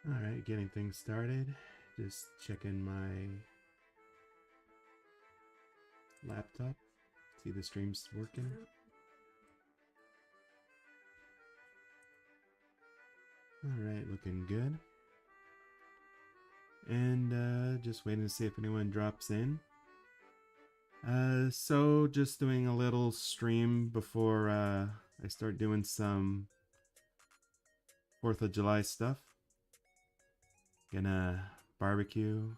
Alright, getting things started. Just checking my laptop. See the stream's working. Alright, looking good. And just waiting to see if anyone drops in. So just doing a little stream before I start doing some 4th of July stuff. Gonna barbecue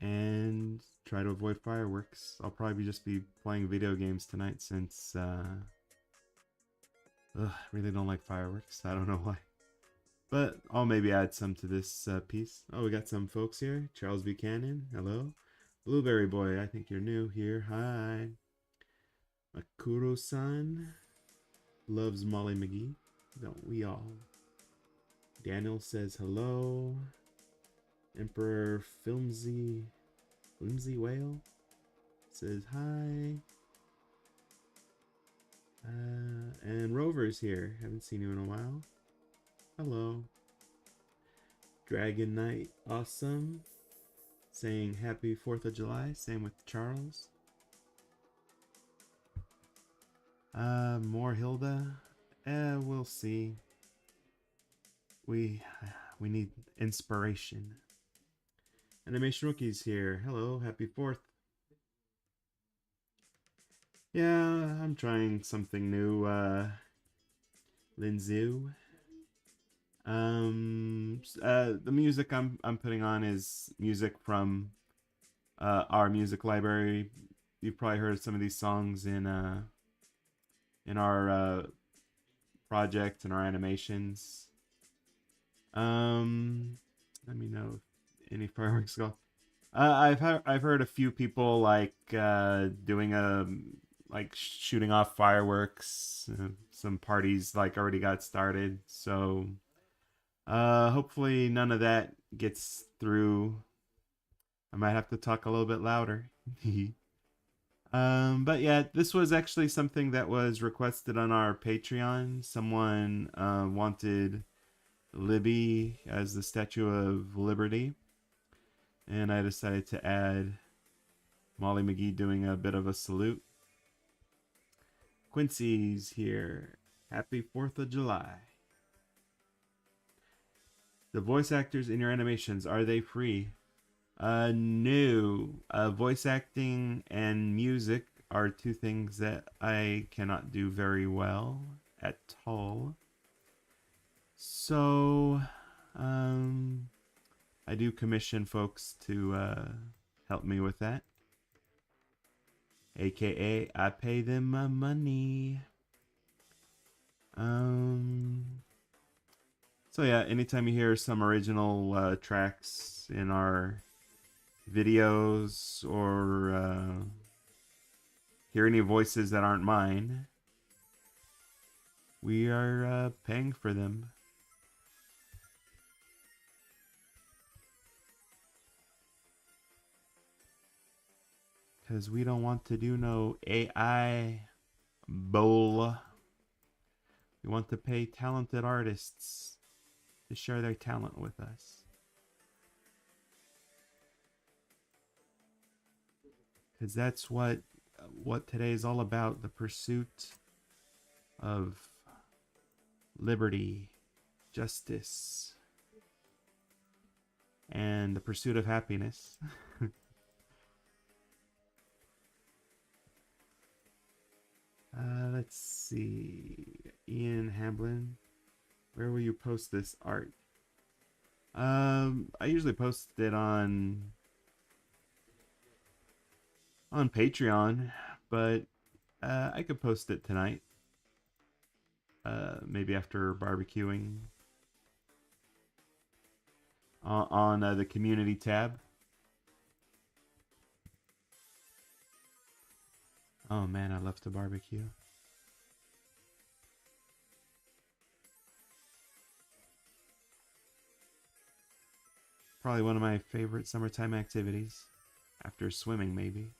and try to avoid fireworks. I'll probably just be playing video games tonight since I really don't like fireworks. I don't know why. But I'll maybe add some to this piece. Oh, we got some folks here. Charles Buchanan, hello. Blueberry Boy, I think you're new here. Hi. Makuro-san loves Molly McGee. Don't we all? Daniel says hello. Emperor Flimsy Whale says hi. And Rover's here. Haven't seen you in a while. Hello. Dragon Knight Awesome saying happy 4th of July. Same with Charles. More Hilda. We'll see. We need inspiration. Animation Rookie's here. Hello, happy 4th. Yeah, I'm trying something new, Lindsay. The music I'm putting on is music from our music library. You've probably heard some of these songs in our project and our animations. Let me know if any fireworks go. I've heard a few people like doing like shooting off fireworks. Some parties like already got started, so hopefully none of that gets through. I might have to talk a little bit louder. But yeah, this was actually something that was requested on our Patreon. Someone wanted Libby as the Statue of Liberty, and I decided to add Molly McGee doing a bit of a salute. Quincy's here. Happy 4th of July. The voice actors in your animations, are they free? No. Voice acting and music are two things that I cannot do very well at all. So, I do commission folks to help me with that. AKA, I pay them my money. So yeah, anytime you hear some original tracks in our videos or hear any voices that aren't mine, we are paying for them. Because we don't want to do no AI bowl. We want to pay talented artists to share their talent with us. Because that's what today is all about, the pursuit of liberty, justice, and the pursuit of happiness. Let's see. Ian Hamblin, where will you post this art? I usually post it on Patreon, but I could post it tonight. Maybe after barbecuing on the community tab. Oh man, I love to barbecue. Probably one of my favorite summertime activities. After swimming, maybe.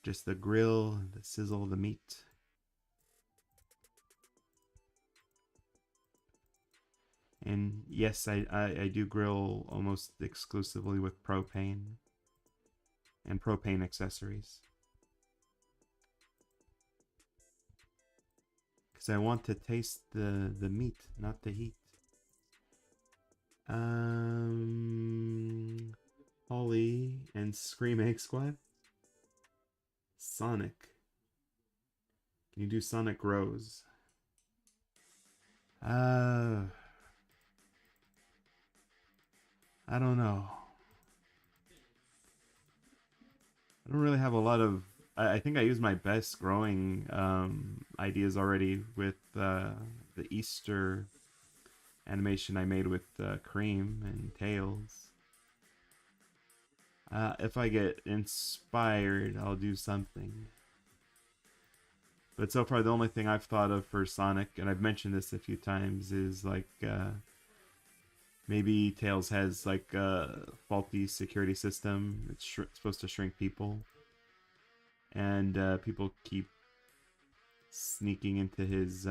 Just the grill, the sizzle of the meat. And yes, I do grill almost exclusively with propane and propane accessories. Because I want to taste the meat, not the heat. Holly and Scream Egg Squad. Sonic. Can you do Sonic Rose? Uh, I don't know. I don't really have a lot of. I think I used my best growing ideas already with the Easter animation I made with Cream and Tails. If I get inspired, I'll do something. But so far, the only thing I've thought of for Sonic, and I've mentioned this a few times, is like maybe Tails has like a faulty security system. It's supposed to shrink people, and people keep sneaking into his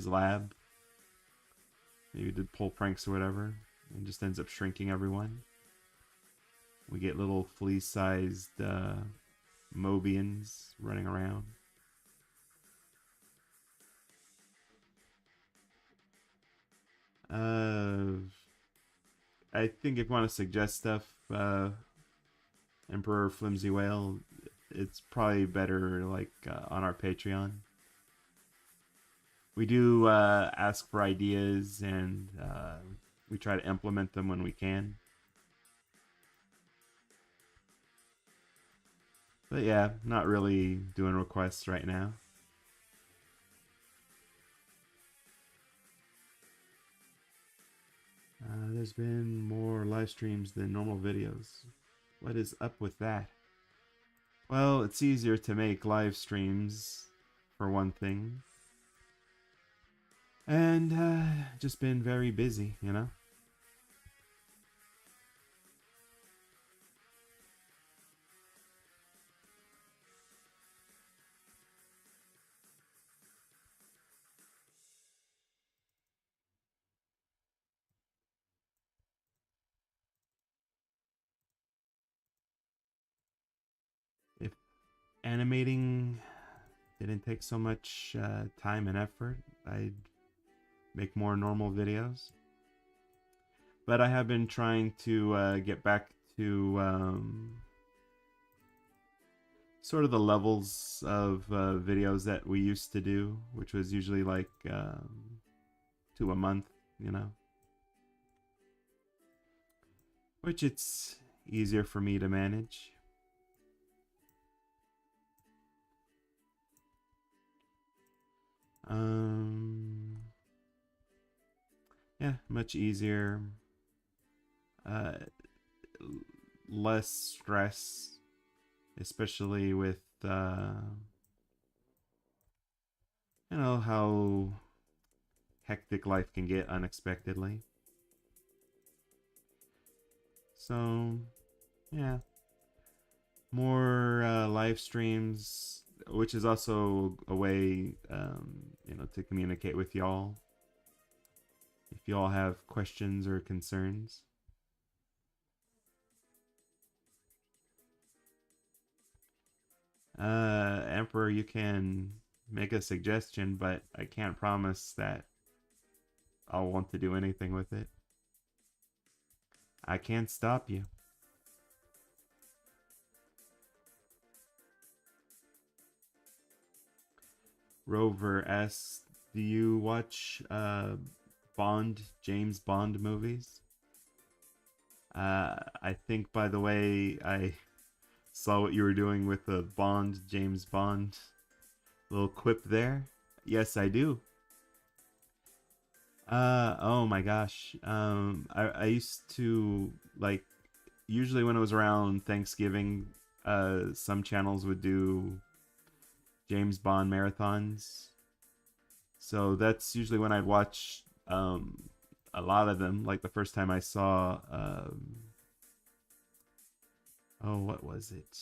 lab, maybe to pull pranks or whatever, and just ends up shrinking everyone. We get little flea-sized Mobians running around. I think if you want to suggest stuff, Emperor Flimsy Whale, it's probably better like on our Patreon. We do ask for ideas, and we try to implement them when we can. But yeah, not really doing requests right now. There's been more live streams than normal videos. What is up with that? Well, it's easier to make live streams, for one thing. And just been very busy, you know? If animating didn't take so much time and effort, I'd make more normal videos. But I have been trying to get back to sort of the levels of videos that we used to do, which was usually like 2 a month, you know? Which it's easier for me to manage. Yeah, much easier. Uh, less stress, especially with you know how hectic life can get unexpectedly. So yeah, more live streams, which is also a way you know, to communicate with y'all if y'all have questions or concerns. Emperor, you can make a suggestion, but I can't promise that I'll want to do anything with it. I can't stop you. Rover asks, do you watch James Bond movies? I think, by the way, I saw what you were doing with the James Bond little quip there. Yes, I do. Oh my gosh. I used to like, usually when it was around Thanksgiving, some channels would do James Bond marathons. So that's usually when I'd watch a lot of them. Like the first time I saw oh, what was it?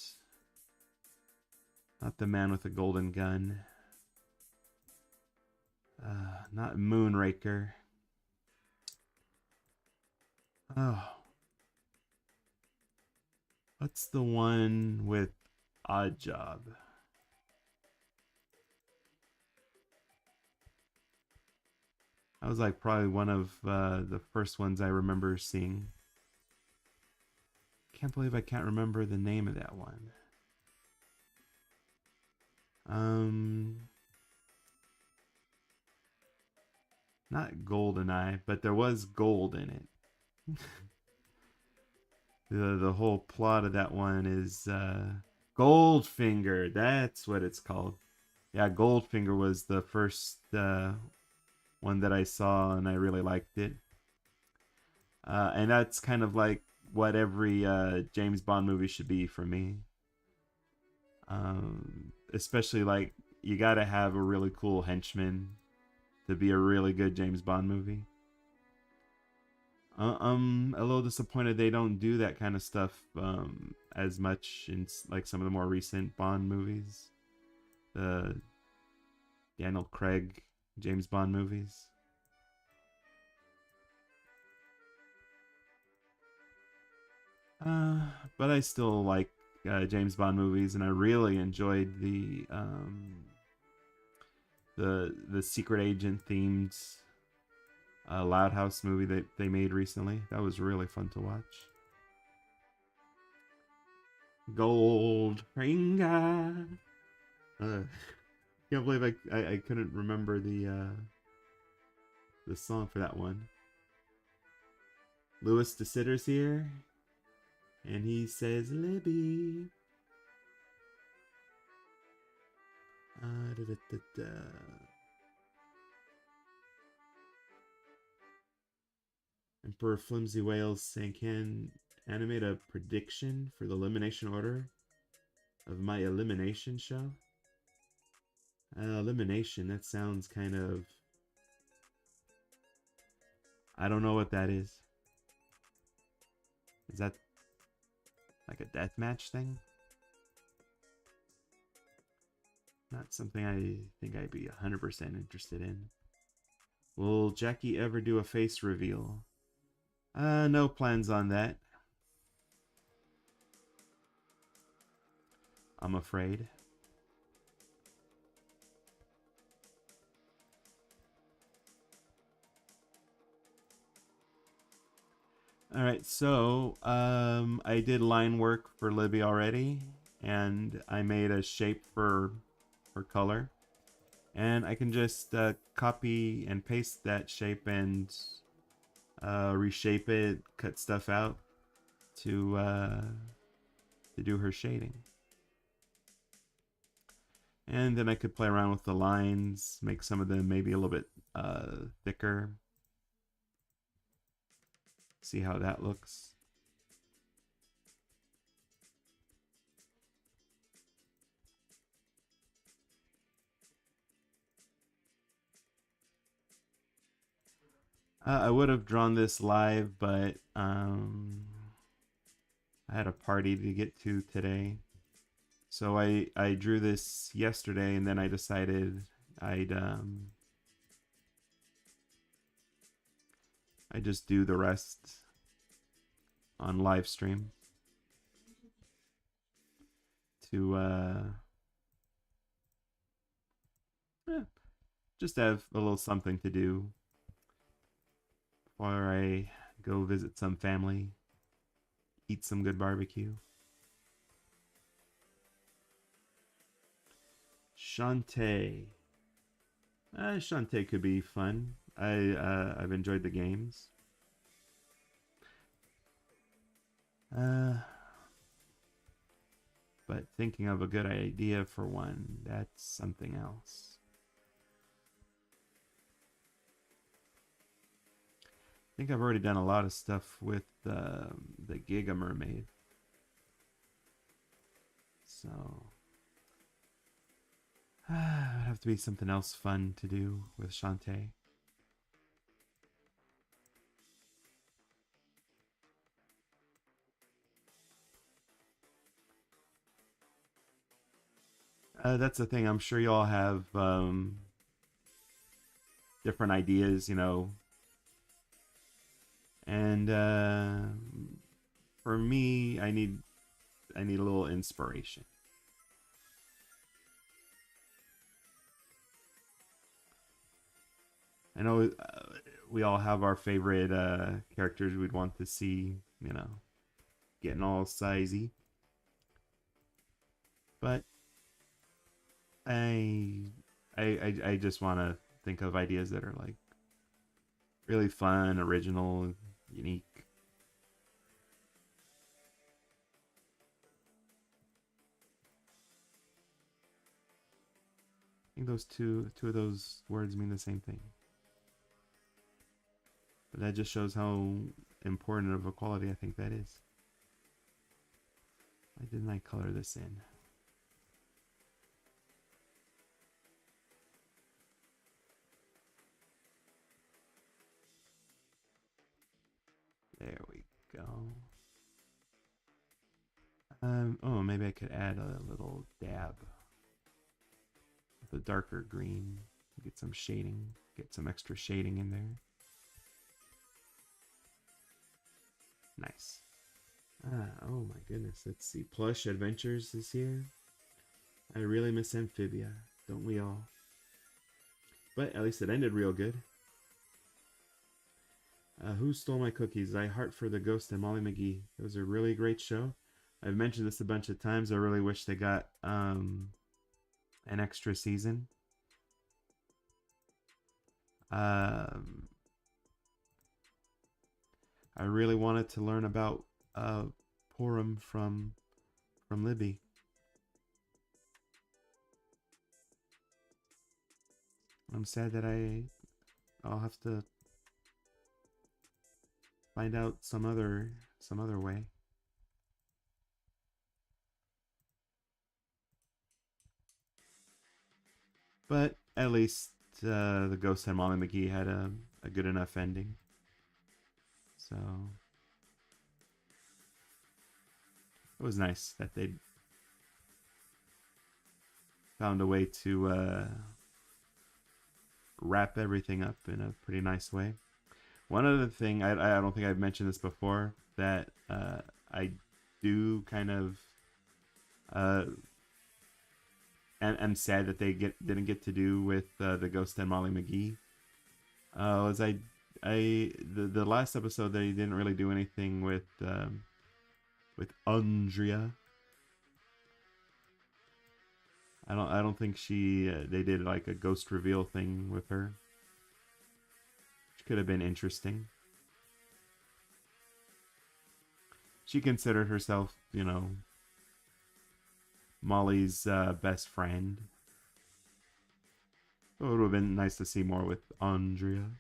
Not the man with the golden gun. Not Moonraker. Oh, what's the one with Odd Job? That was like probably one of the first ones I remember seeing. Can't believe I can't remember the name of that one. Um, Not GoldenEye, but there was gold in it. The whole plot of that one is Goldfinger. That's what it's called. Yeah, Goldfinger was the first one that I saw, and I really liked it. And that's kind of like what every James Bond movie should be for me. Especially like you got to have a really cool henchman to be a really good James Bond movie. I'm a little disappointed they don't do that kind of stuff as much in like some of the more recent Bond movies, the Daniel Craig James Bond movies. Uh, but I still like James Bond movies, and I really enjoyed the secret agent themed Loud House movie that they made recently. That was really fun to watch. Goldfinger. Can't believe I couldn't remember the song for that one. Louis DeSitter's here, and he says Libby. Da, da, da, da. Emperor Flimsy Whales saying, can animate a prediction for the elimination order of my elimination show? Elimination, that sounds kind of... I don't know what that is. Is that like a deathmatch thing? Not something I think I'd be 100% interested in. Will Jackie ever do a face reveal? No plans on that, I'm afraid. Alright, so I did line work for Libby already, and I made a shape for her color. And I can just copy and paste that shape and reshape it, cut stuff out to do her shading. And then I could play around with the lines, make some of them maybe a little bit thicker. See how that looks. I would have drawn this live, but I had a party to get to today. So I drew this yesterday, and then I decided I just do the rest on live stream to just have a little something to do before I go visit some family, eat some good barbecue. Shante. Shante could be fun. I've enjoyed the games. But thinking of a good idea for one, that's something else. I think I've already done a lot of stuff with the Giga Mermaid. So it would have to be something else fun to do with Shante. That's the thing. I'm sure you all have different ideas, you know. And for me, I need a little inspiration. I know we all have our favorite characters we'd want to see, you know, getting all sizey. But I I just want to think of ideas that are like really fun, original, unique. I think those two of those words mean the same thing. But that just shows how important of a quality I think that is. Why didn't I color this in? There we go. Oh, maybe I could add a little dab with a darker green. Get some shading. Get some extra shading in there. Nice. Oh my goodness. Let's see. Plush Adventures is here. I really miss Amphibia. Don't we all? But at least it ended real good. Who Stole My Cookies? I Heart for the Ghost and Molly McGee. It was a really great show. I've mentioned this a bunch of times. I really wish they got an extra season. I really wanted to learn about Purim from Libby. I'm sad that I'll have to find out some other way. But at least the Ghost and Molly McGee had a good enough ending. So it was nice that they found a way to wrap everything up in a pretty nice way. One other thing, I don't think I've mentioned this before, that I do kind of and I'm sad that they didn't get to do with the Ghost and Molly McGee. Was the last episode they didn't really do anything with Andrea. I don't think they did like a ghost reveal thing with her, which could have been interesting. She considered herself, you know, Molly's best friend. So it would have been nice to see more with Andrea.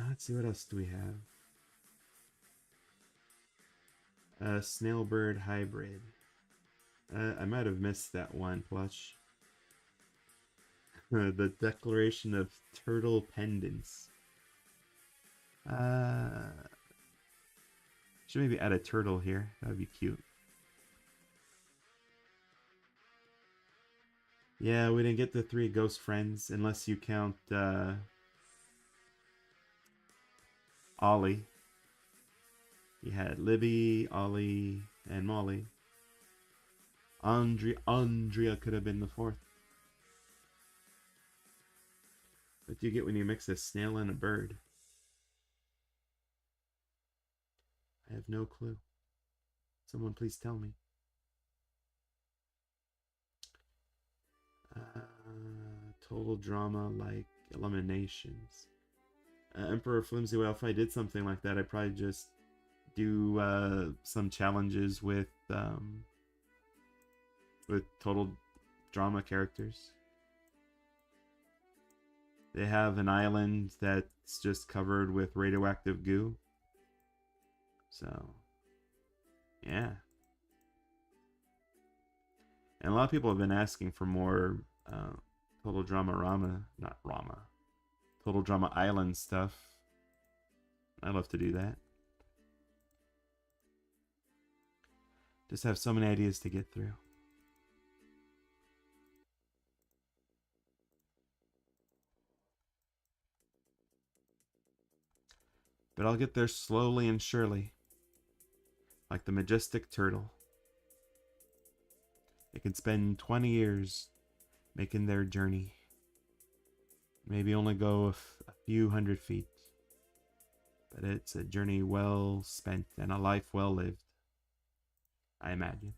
Let's see, what else do we have? Snailbird hybrid. I might have missed that one, Plush. The Declaration of Turtle Pendants. Should maybe add a turtle here. That would be cute. Yeah, we didn't get the 3 ghost friends unless you count Ollie. You had Libby, Ollie, and Molly. Andrea could have been the 4th. What do you get when you mix a snail and a bird? I have no clue. Someone please tell me. Total drama like eliminations. Emperor Flimsy Well, if I did something like that, I'd probably just do some challenges with total drama characters. They have an island that's just covered with radioactive goo. So, yeah. And a lot of people have been asking for more Total Drama not Rama. Total Drama Island stuff. I love to do that. Just have so many ideas to get through. But I'll get there slowly and surely, like the majestic turtle. They can spend 20 years making their journey. Maybe only go a few hundred feet. But it's a journey well spent and a life well lived, I imagine.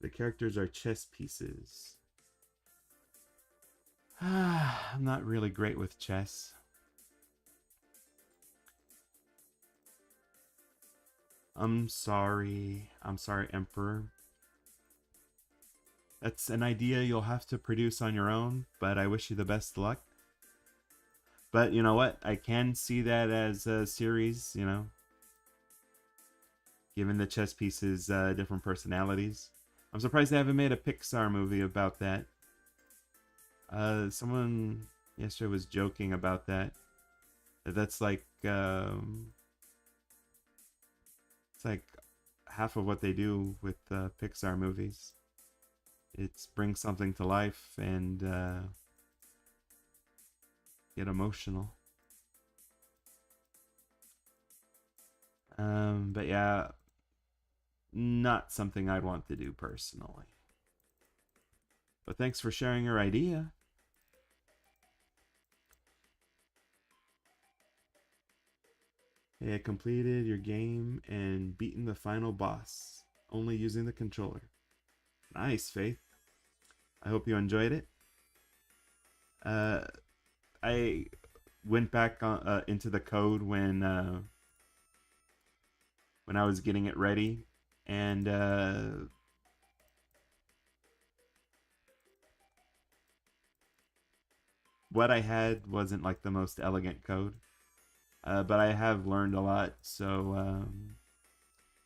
The characters are chess pieces. I'm not really great with chess. I'm sorry. I'm sorry, Emperor. That's an idea you'll have to produce on your own, but I wish you the best luck. But you know what? I can see that as a series, given the chess pieces different personalities. I'm surprised they haven't made a Pixar movie about that. Someone yesterday was joking about that. That's like it's like half of what they do with Pixar movies. It's bring something to life and get emotional. But yeah, not something I'd want to do personally. But thanks for sharing your idea. Hey, completed your game and beaten the final boss, only using the controller. Nice, Faith. I hope you enjoyed it. I went back into the code when I was getting it ready, and what I had wasn't like the most elegant code, but I have learned a lot, so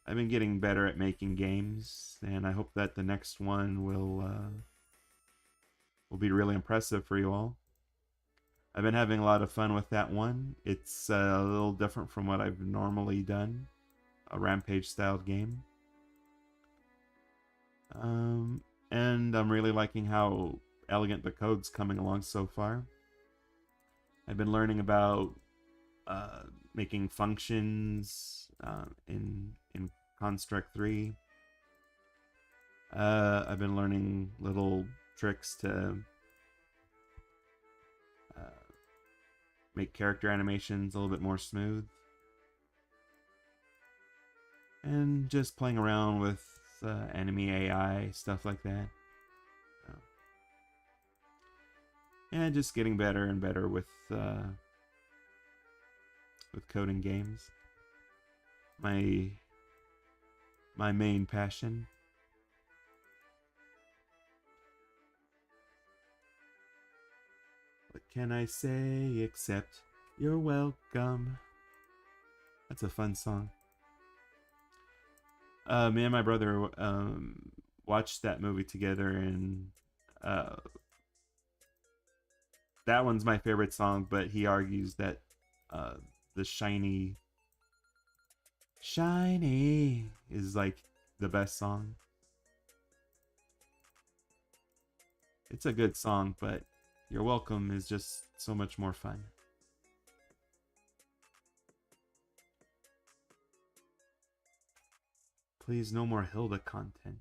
I've been getting better at making games, and I hope that the next one will be really impressive for you all. I've been having a lot of fun with that one. It's a little different from what I've normally done, a rampage styled game. And I'm really liking how elegant the code's coming along so far. I've been learning about making functions in Construct 3. I've been learning little tricks to make character animations a little bit more smooth. And just playing around with Anime AI, stuff like that. And just getting better and better with coding games. My main passion. What can I say except you're welcome? That's a fun song. Me and my brother watched that movie together, and that one's my favorite song, but he argues that the Shiny is like the best song. It's a good song, but You're Welcome is just so much more fun. Please, no more Hilda content.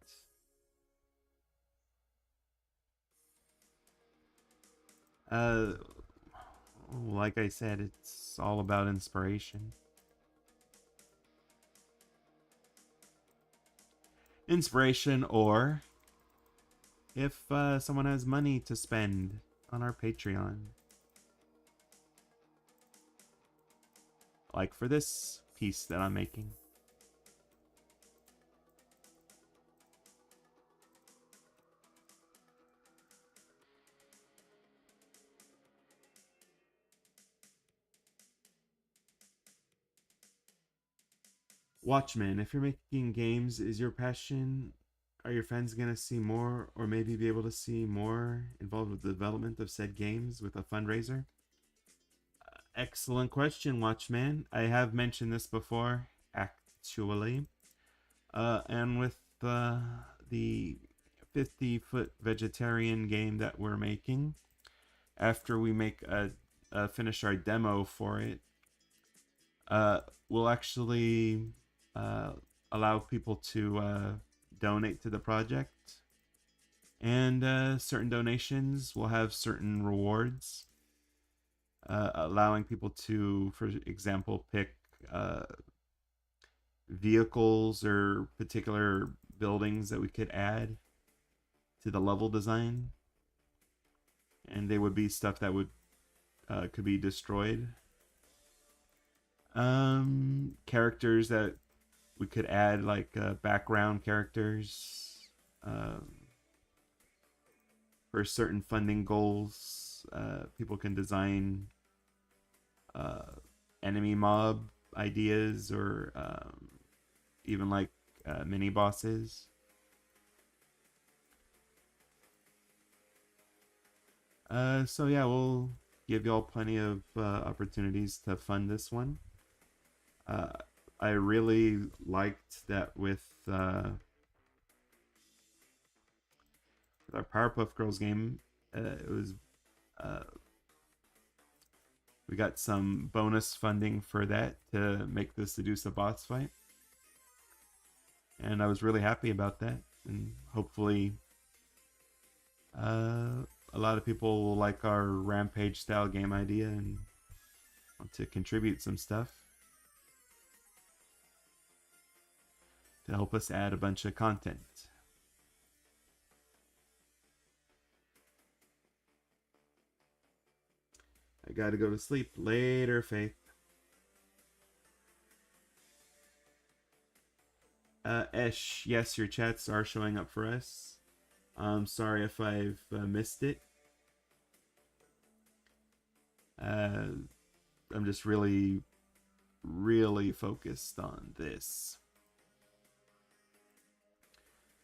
Like I said, it's all about inspiration. Inspiration, or if someone has money to spend on our Patreon. Like for this piece that I'm making. Watchmen, if you're making games is your passion, are your fans gonna see more, or maybe be able to see more involved with the development of said games with a fundraiser? Excellent question, Watchman. I have mentioned this before, actually. And with the 50-foot vegetarian game that we're making, after we make finish our demo for it, we'll actually uh, allow people to donate to the project. And certain donations will have certain rewards, allowing people to, for example, pick vehicles or particular buildings that we could add to the level design, and they would be stuff that would could be destroyed. Characters that we could add, like background characters, for certain funding goals. People can design enemy mob ideas, or even like mini bosses. So yeah, we'll give y'all plenty of opportunities to fund this one. I really liked that with our Powerpuff Girls game. It was we got some bonus funding for that to make the Sedusa boss fight, and I was really happy about that. And hopefully, a lot of people will like our Rampage style game idea and want to contribute some stuff to help us add a bunch of content. I gotta go to sleep. Later, Faith. Esh, yes, your chats are showing up for us. I'm sorry if I've missed it. I'm just really, really focused on this.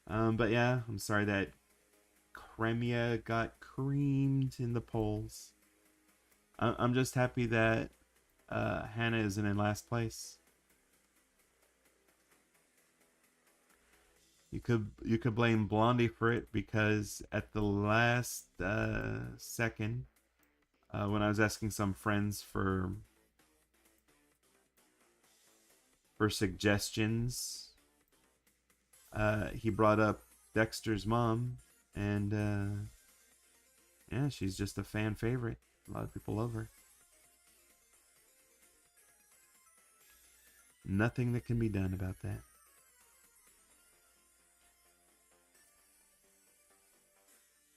But yeah, I'm sorry that Cremia got creamed in the polls. I'm just happy that Hannah isn't in last place. You could blame Blondie for it, because at the last second, when I was asking some friends for suggestions, he brought up Dexter's mom, and yeah, she's just a fan favorite. A lot of people love her. Nothing that can be done about that.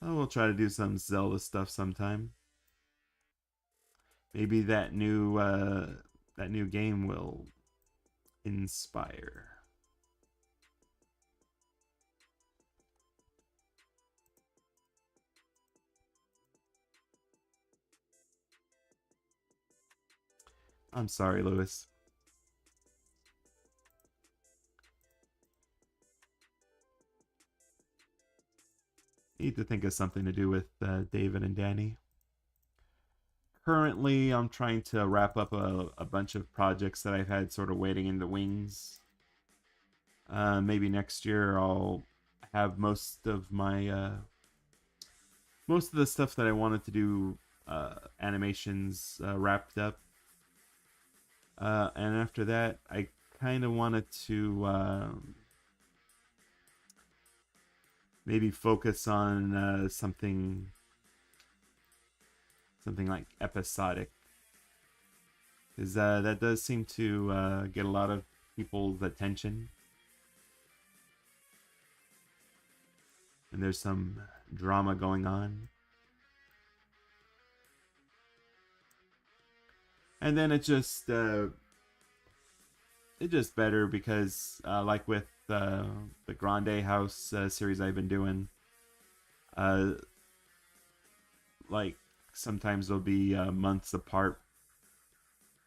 Oh, we'll try to do some Zelda stuff sometime. Maybe that new game will inspire. I'm sorry, Lewis. Need to think of something to do with David and Danny. Currently, I'm trying to wrap up a bunch of projects that I've had sort of waiting in the wings. Maybe next year I'll have most of the stuff that I wanted to do, animations, wrapped up. And after that, I kind of wanted to maybe focus on something like episodic, because that does seem to get a lot of people's attention, and there's some drama going on. And then it just better, because like with the Grande House series I've been doing, like sometimes they'll be months apart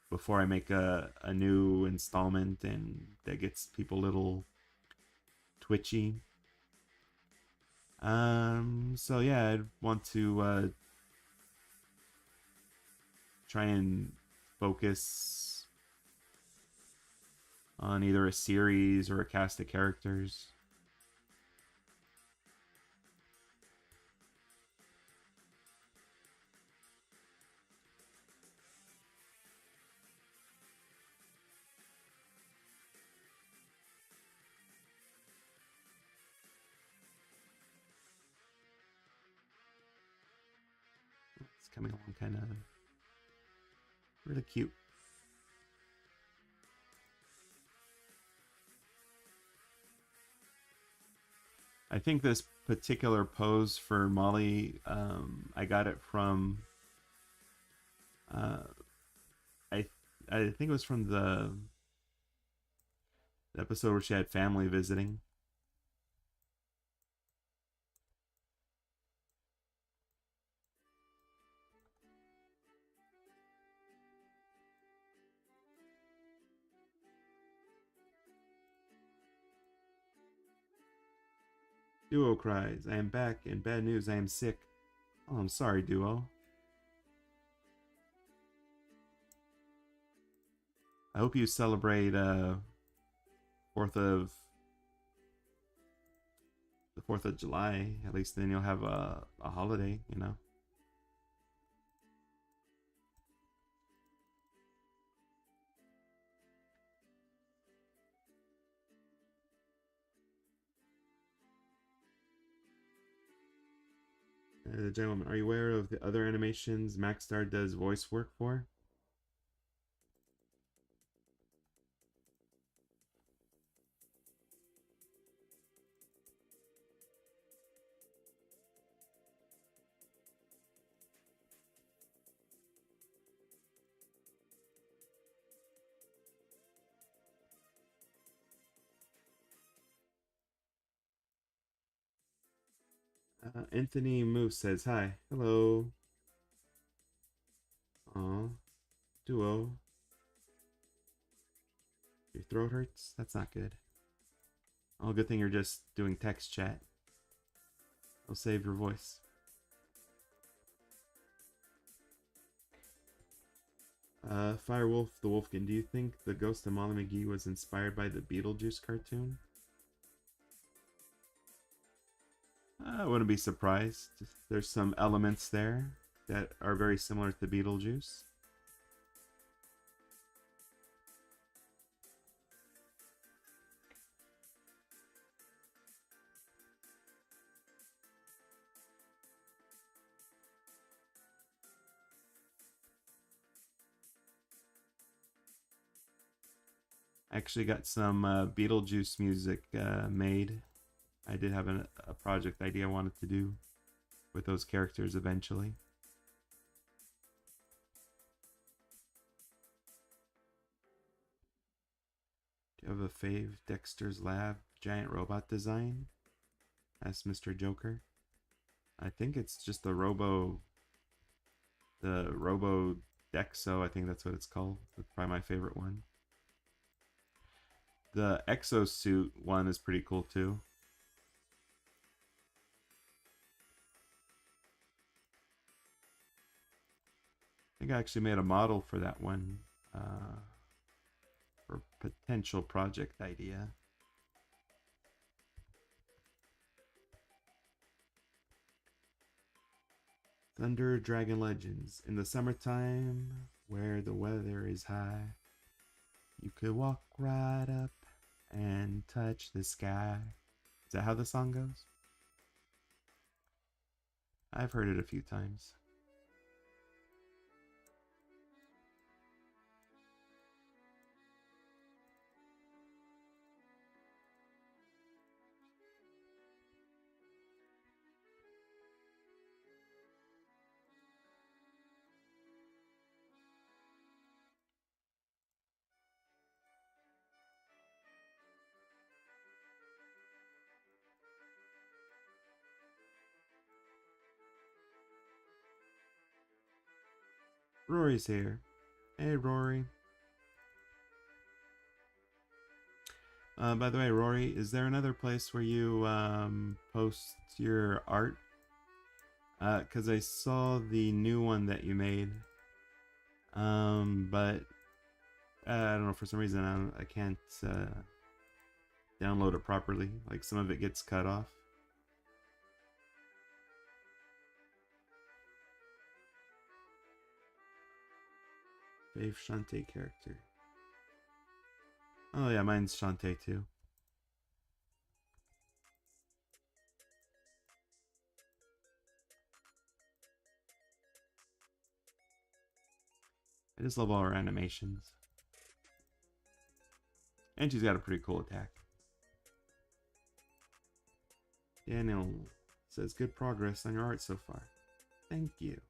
before I make a new installment, and that gets people a little twitchy. So yeah, I'd want to try and focus on either a series or a cast of characters. It's coming along kind of really cute. I think this particular pose for Molly, I got it from, uh, I I think it was from the episode where she had family visiting. Duo cries, I am back, and bad news, I am sick. Oh, I'm sorry, Duo. I hope you celebrate 4th of the 4th of July. At least then you'll have a holiday, you know. Gentlemen, are you aware of the other animations Maxstar does voice work for? Anthony Moose says hi. Hello. Aw. Duo. Your throat hurts? That's not good. Oh, good thing you're just doing text chat. I'll save your voice. Firewolf the Wolfkin, do you think the ghost of Molly McGee was inspired by the Beetlejuice cartoon? I wouldn't be surprised. There's some elements there that are very similar to Beetlejuice. I actually got some Beetlejuice music made. I did have a project idea I wanted to do with those characters eventually. Do you have a fave Dexter's Lab giant robot design? Asked Mr. Joker. I think it's just the Robo Dexo. I think that's what it's called. That's probably my favorite one. The exosuit one is pretty cool too. I think I actually made a model for that one for potential project idea. Thunder Dragon Legends. In the summertime, where the weather is high, you could walk right up and touch the sky. Is that how the song goes? I've heard it a few times. Rory's here. Hey, Rory. By the way, Rory, is there another place where you post your art? Because I saw the new one that you made, but I don't know, for some reason I can't download it properly. Like some of it gets cut off. Fave Shante character. Oh yeah, mine's Shante too. I just love all her animations. And she's got a pretty cool attack. Daniel says, good progress on your art so far. Thank you.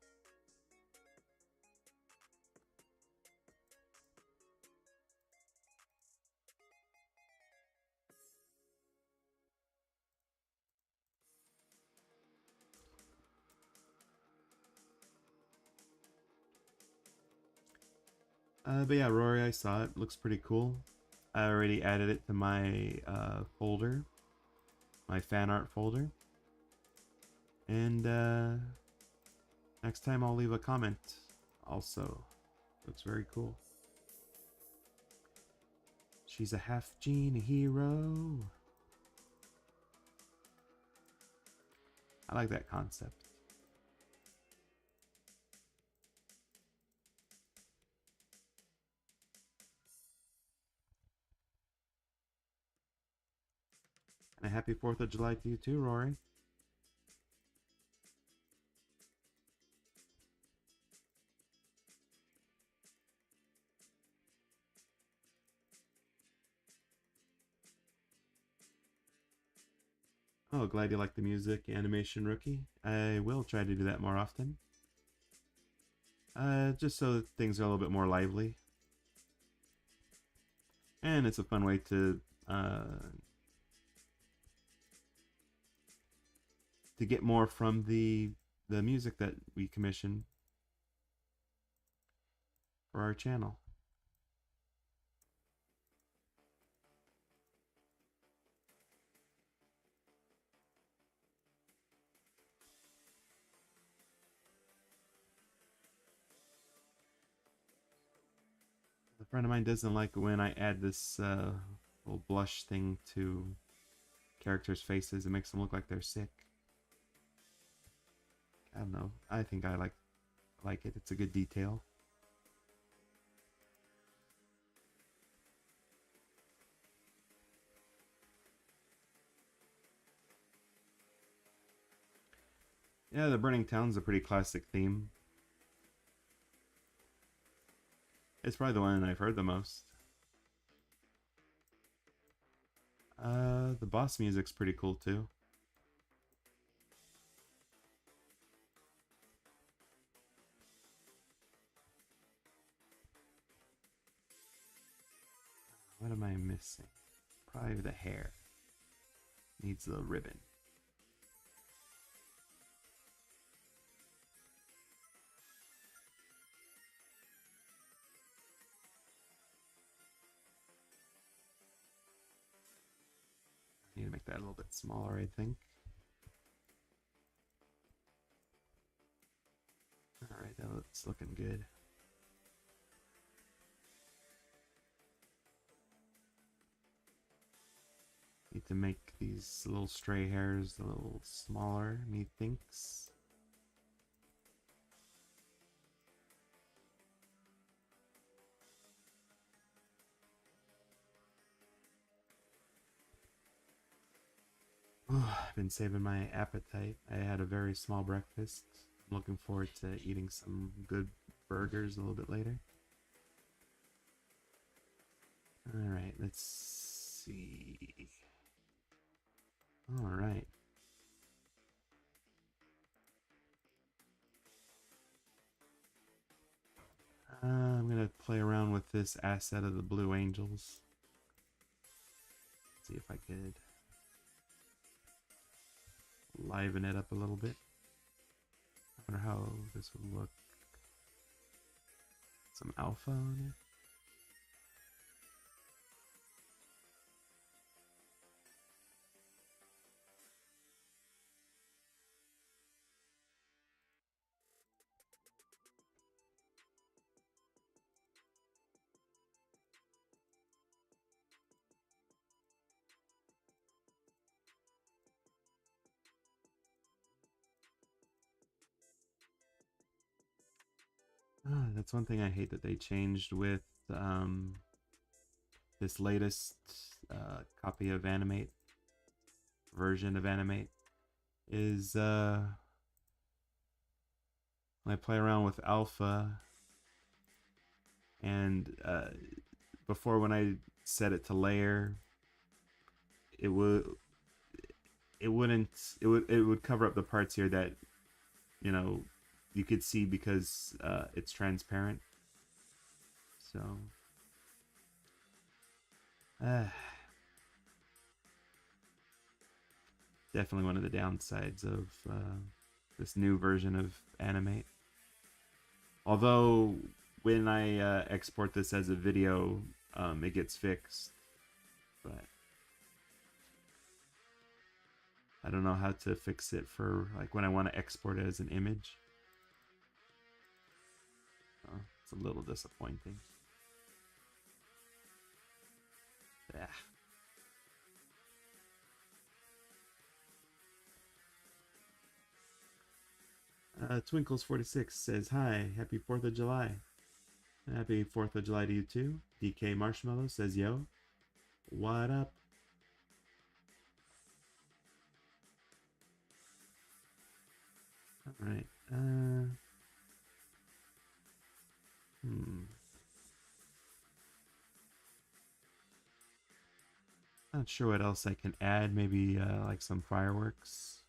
But yeah, Rory, I saw it. Looks pretty cool. I already added it to my folder, my fan art folder. And next time I'll leave a comment also. Looks very cool. She's a half gene hero. I like that concept. And a happy 4th of July to you too, Rory. Oh, glad you like the music, Animation Rookie. I will try to do that more often. Just so that things are a little bit more lively. And it's a fun way to get more from the music that we commission for our channel. A friend of mine doesn't like when I add this little blush thing to characters' faces. It makes them look like they're sick. I don't know. I think I like it. It's a good detail. Yeah, the Burning Town's a pretty classic theme. It's probably the one I've heard the most. The boss music's pretty cool too. What am I missing? Probably the hair. Needs the ribbon. Need to make that a little bit smaller, I think. Alright, that looks looking good. Need to make these little stray hairs a little smaller, methinks. Oh, I've been saving my appetite. I had a very small breakfast. I'm looking forward to eating some good burgers a little bit later. Alright, let's see. Alright. I'm gonna play around with this asset of the Blue Angels. See if I could liven it up a little bit. I wonder how this would look. Some alpha on it. That's one thing I hate that they changed with this latest copy of Animate, version of Animate, is when I play around with alpha, and before, when I set it to layer, it would it wouldn't it would cover up the parts here that, you know, you could see because it's transparent. So uh, definitely one of the downsides of this new version of Animate. Although when I export this as a video, it gets fixed, but I don't know how to fix it for like when I want to export it as an image. It's a little disappointing. Yeah. Twinkles46 says, hi, happy 4th of July. Happy 4th of July to you too. DK Marshmallow says, yo, what up? Alright. Not sure what else I can add. Maybe like some fireworks.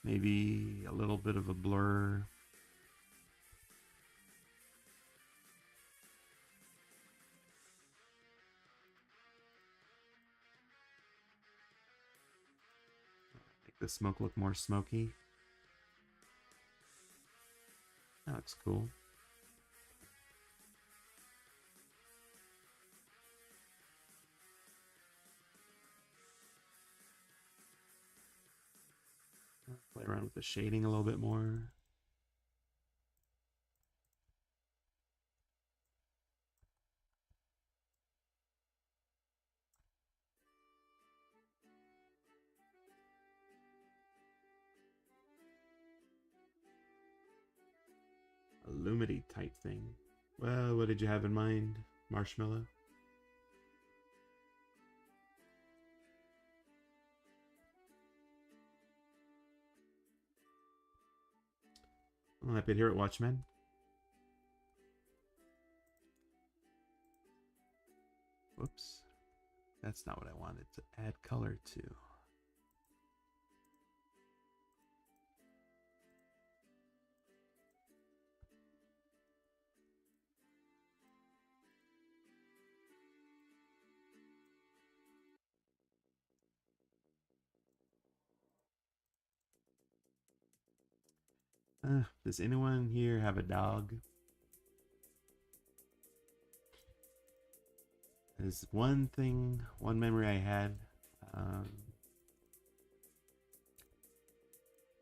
Maybe a little bit of a blur. Make the smoke look more smoky. That looks cool. Play around with the shading a little bit more. A Libby-ty type thing. Well, what did you have in mind, Marshmallow? I'm happy to hear it, Watchmen. Whoops. That's not what I wanted to add color to. Does anyone here have a dog? There's one memory I had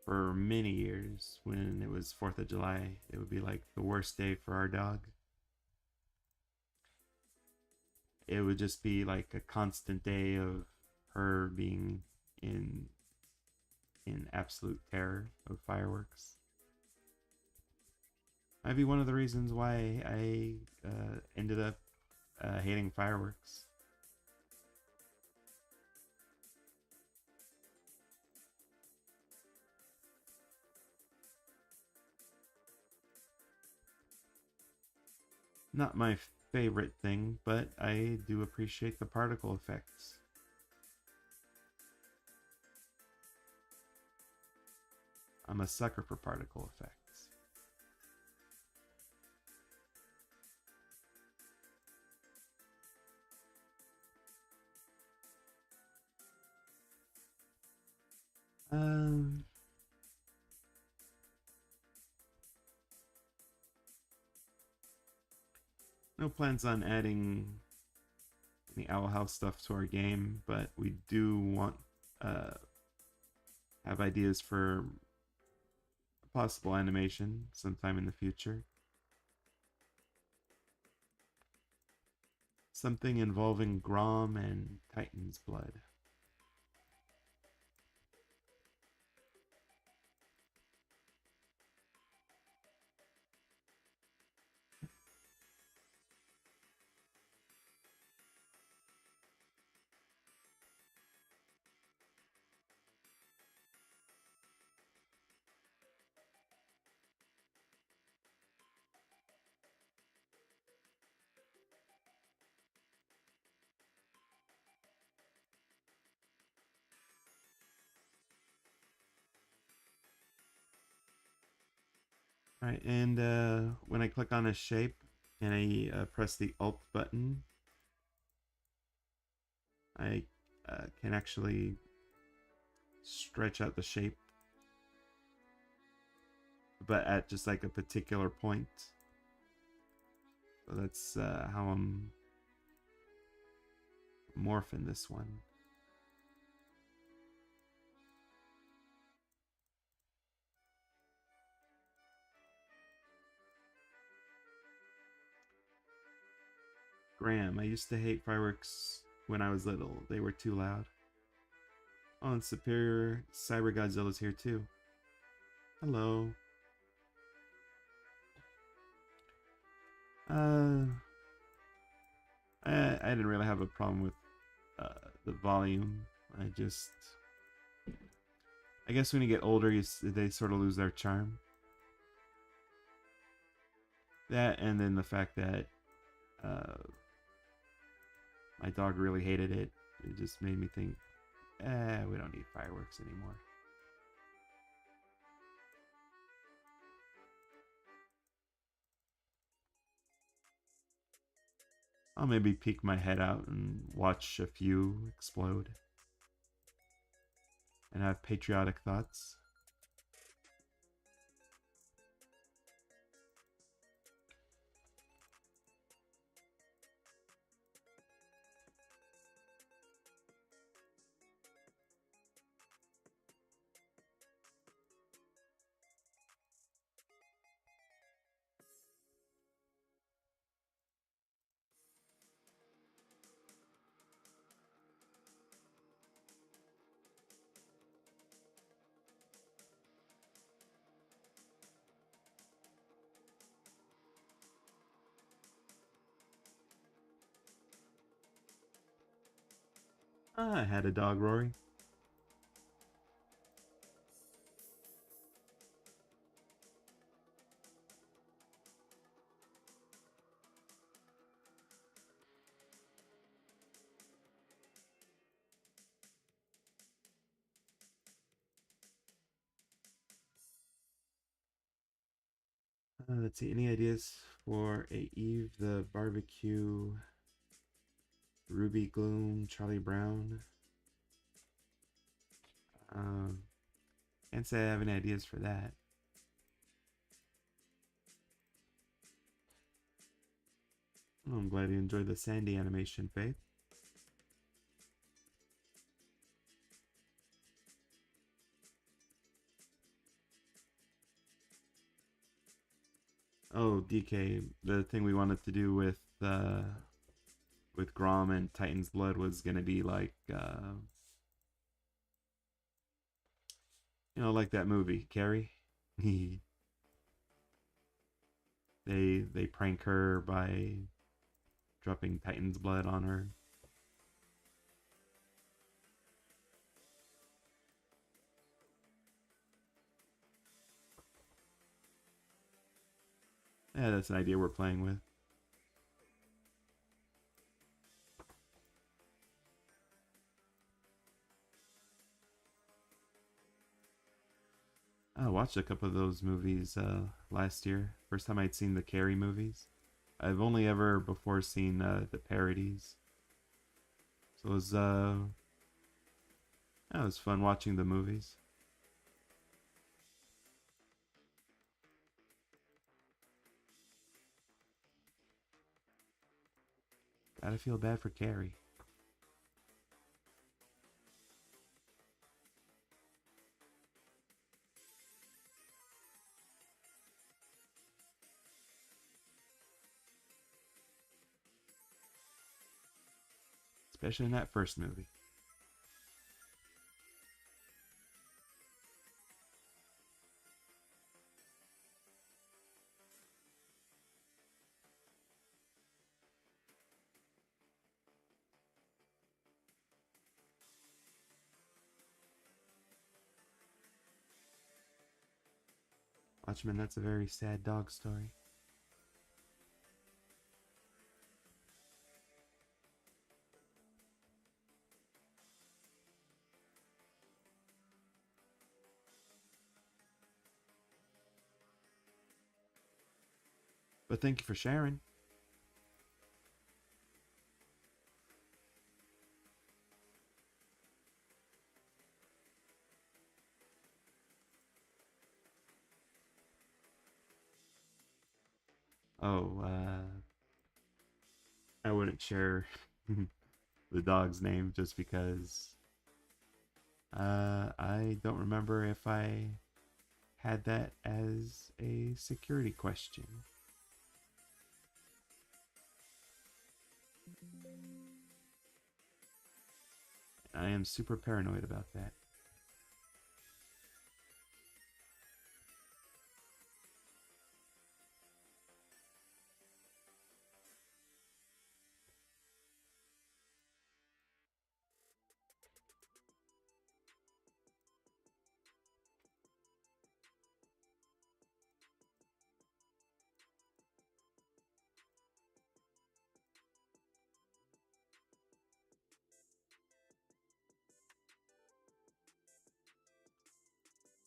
for many years when it was 4th of July. It would be like the worst day for our dog. It would just be like a constant day of her being in absolute terror of fireworks. Might be one of the reasons why I ended up hating fireworks. Not my favorite thing, but I do appreciate the particle effects. I'm a sucker for particle effects. No plans on adding any Owl House stuff to our game, but we do want have ideas for possible animation sometime in the future. Something involving Grom and Titan's blood. Right, and when I click on a shape and I press the Alt button, I can actually stretch out the shape, but at just like a particular point. So that's how I'm morphing this one. Graham, I used to hate fireworks when I was little. They were too loud. Oh, and Superior Cyber Godzilla's here too. Hello. Uh, I didn't really have a problem with the volume. I guess when you get older, they sort of lose their charm. That, and then the fact that my dog really hated it. It just made me think, we don't need fireworks anymore. I'll maybe peek my head out and watch a few explode and have patriotic thoughts. I had a dog, Rory. Let's see, any ideas for a Eve the Barbecue, Ruby Gloom, Charlie Brown? Um, can't say I have any ideas for that. Oh, I'm glad you enjoyed the Sandy animation, Faith. Oh, DK, the thing we wanted to do with Grom and Titan's Blood was gonna be like like that movie, Carrie. They prank her by dropping Titan's Blood on her. Yeah, that's an idea we're playing with. I watched a couple of those movies last year. First time I'd seen the Carrie movies. I've only ever before seen the parodies. So it was fun watching the movies. Gotta feel bad for Carrie. Especially in that first movie. Watchmen, that's a very sad dog story. But thank you for sharing. Oh, I wouldn't share the dog's name just because I don't remember if I had that as a security question. I am super paranoid about that.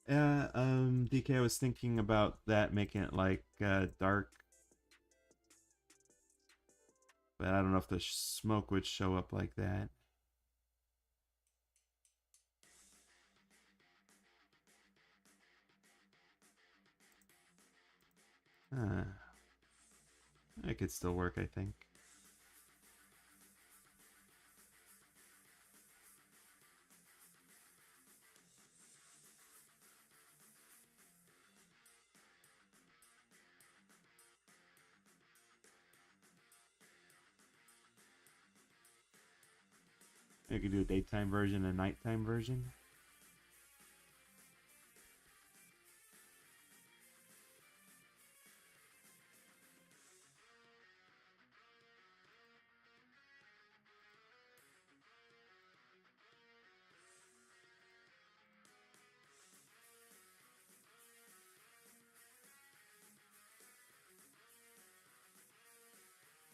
Yeah, DK, I was thinking about that, making it like dark, but I don't know if the smoke would show up like that. It could still work, I think. I could do a daytime version and a nighttime version.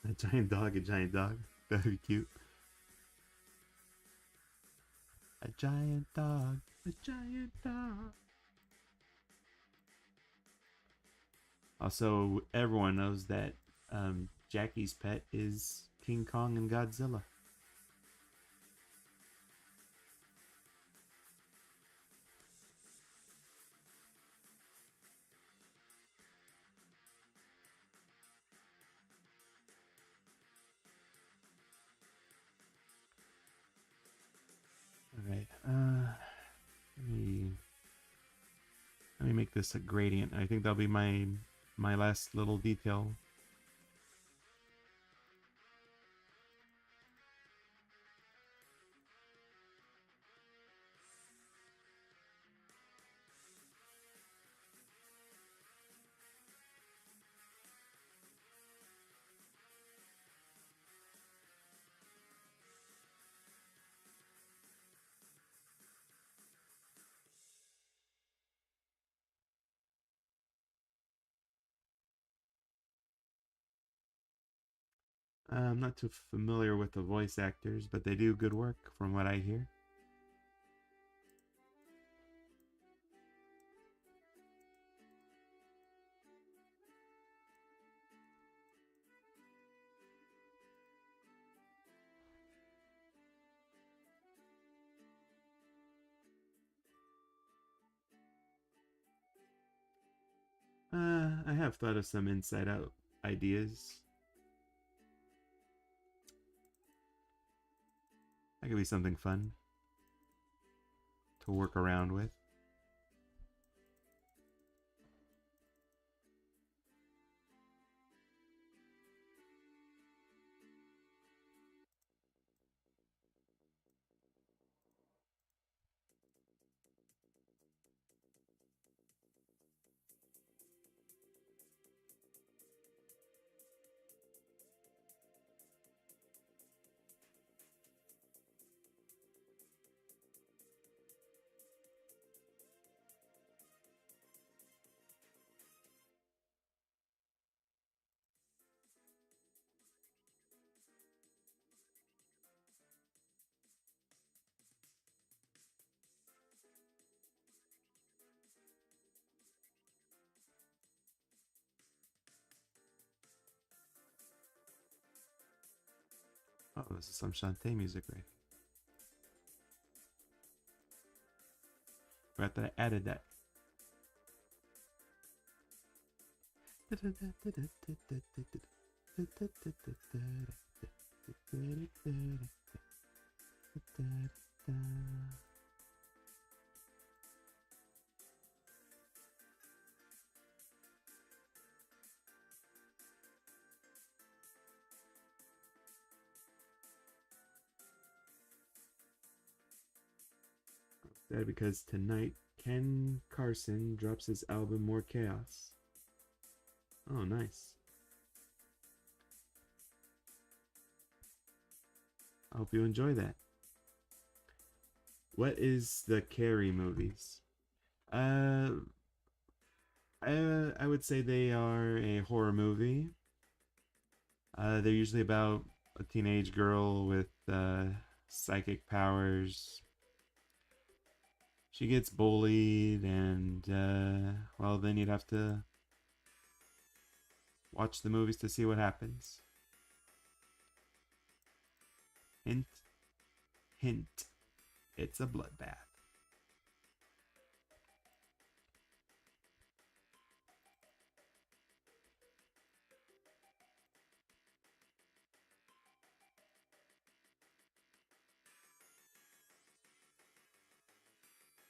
A giant dog, a giant dog. That'd be cute. A giant dog, a giant dog. Also, everyone knows that Jackie's pet is King Kong and Godzilla. All right. Let me make this a gradient. I think that'll be my last little detail. I'm not too familiar with the voice actors, but they do good work from what I hear. I have thought of some inside out ideas. That could be something fun to work around with. Oh, this is some Shante music, right? Forgot that I added that. That because tonight Ken Carson drops his album More Chaos. Oh, nice. I hope you enjoy that. What is the Carrie movies? Uh, I would say they are a horror movie. They're usually about a teenage girl with psychic powers. She gets bullied, and well, then you'd have to watch the movies to see what happens. Hint, hint. It's a bloodbath.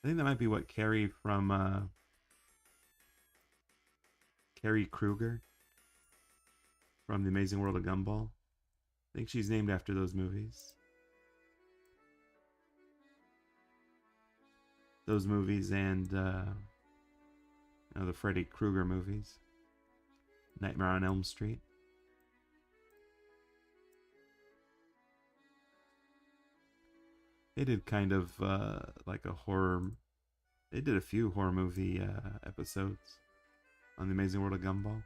I think that might be what Carrie from Carrie Kruger from The Amazing World of Gumball. I think she's named after those movies. Those movies and the Freddy Krueger movies. Nightmare on Elm Street. They did kind of like a horror. They did a few horror movie episodes on The Amazing World of Gumball.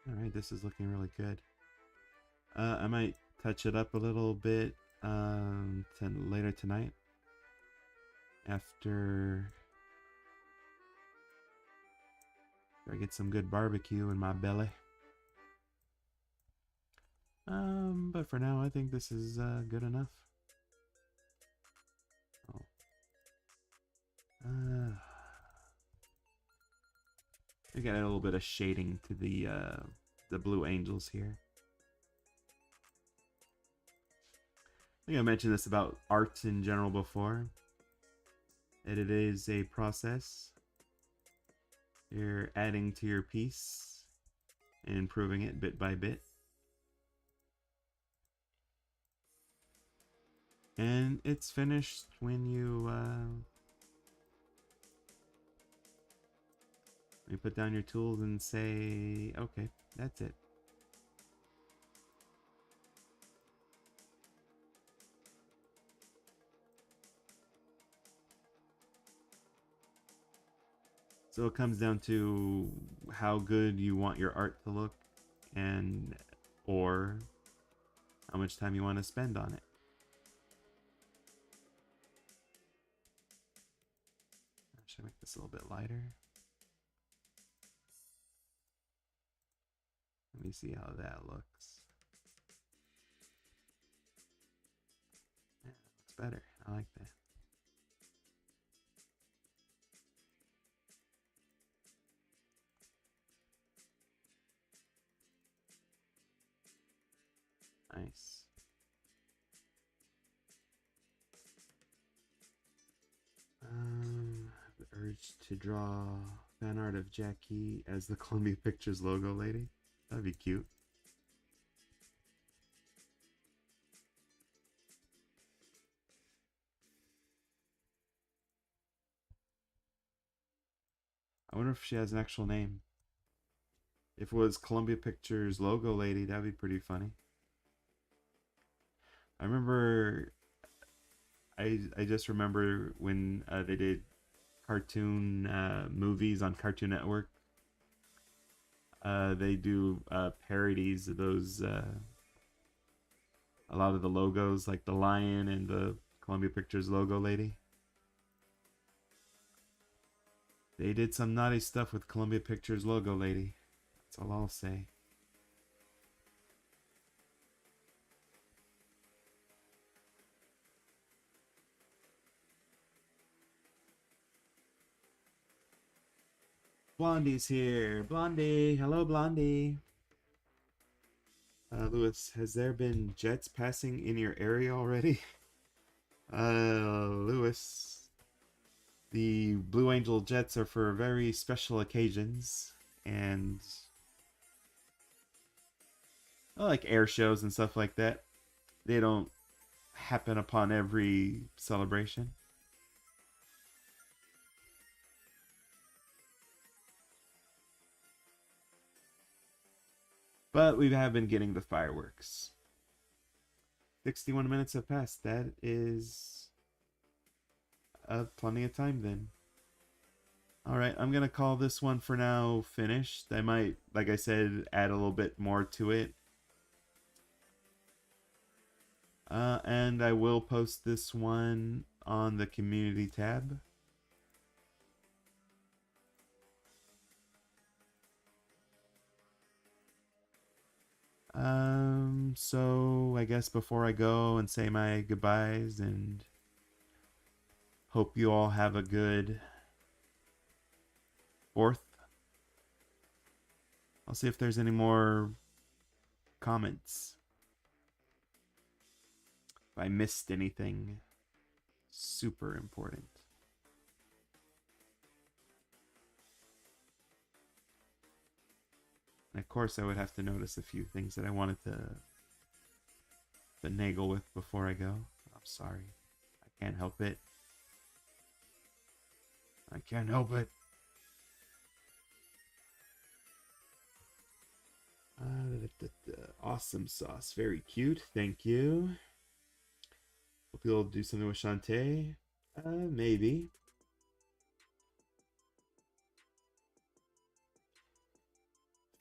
All right, this is looking really good. I might touch it up a little bit later tonight after I get some good barbecue in my belly. But for now, I think this is good enough. Oh. We got a little bit of shading to the Blue Angels here. I think I mentioned this about art in general before. That it is a process. You're adding to your piece and improving it bit by bit. And it's finished when you put down your tools and say, okay, that's it. So it comes down to how good you want your art to look and or how much time you want to spend on it. Should I make this a little bit lighter? Let me see how that looks. Yeah, that looks better. I like that. Nice. The urge to draw fan art of Jackie as the Columbia Pictures logo lady. That'd be cute. I wonder if she has an actual name. If it was Columbia Pictures logo lady, that'd be pretty funny. I remember I just remember when they did cartoon movies on Cartoon Network. They do parodies of those a lot of the logos, like the lion and the Columbia Pictures logo lady. They did some naughty stuff with Columbia Pictures logo lady. That's all I'll say. Blondie's here. Blondie. Hello, Blondie. Lewis, has there been jets passing in your area already? Lewis, the Blue Angel jets are for very special occasions and like air shows and stuff like that. They don't happen upon every celebration. But we have been getting the fireworks. 61 minutes have passed. That is plenty of time then. Alright, I'm going to call this one for now finished. I might, like I said, add a little bit more to it. And I will post this one on the community tab. So I guess before I go and say my goodbyes and hope you all have a good 4th. I'll see if there's any more comments. If I missed anything super important. And of course I would have to notice a few things that I wanted to finagle with before I go. I'm sorry. I can't help it. I can't help it. Awesome sauce. Very cute. Thank you. Hope you'll do something with Shante. Maybe.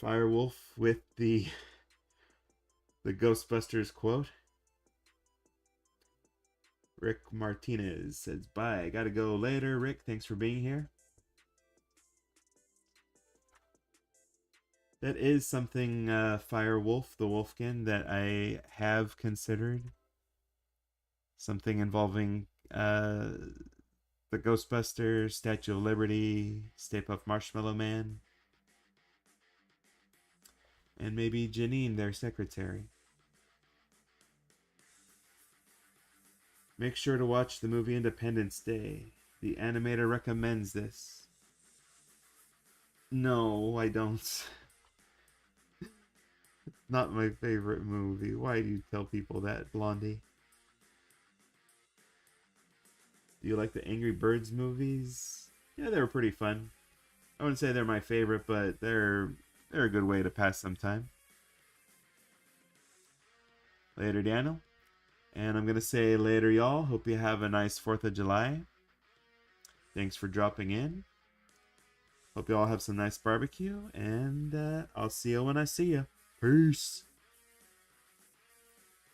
Firewolf with the Ghostbusters quote. Rick Martinez says, bye. I gotta go later. Rick, thanks for being here. That is something, Firewolf, the Wolfkin, that I have considered. Something involving the Ghostbusters, Statue of Liberty, Stay Puft Marshmallow Man, and maybe Janine, their secretary. Make sure to watch the movie Independence Day. The Animator recommends this. No, I don't. Not my favorite movie. Why do you tell people that, Blondie? Do you like the Angry Birds movies? Yeah, they were pretty fun. I wouldn't say they're my favorite, but they're a good way to pass some time. Later, Daniel. And I'm going to say later, y'all. Hope you have a nice 4th of July. Thanks for dropping in. Hope you all have some nice barbecue. And I'll see you when I see you. Peace.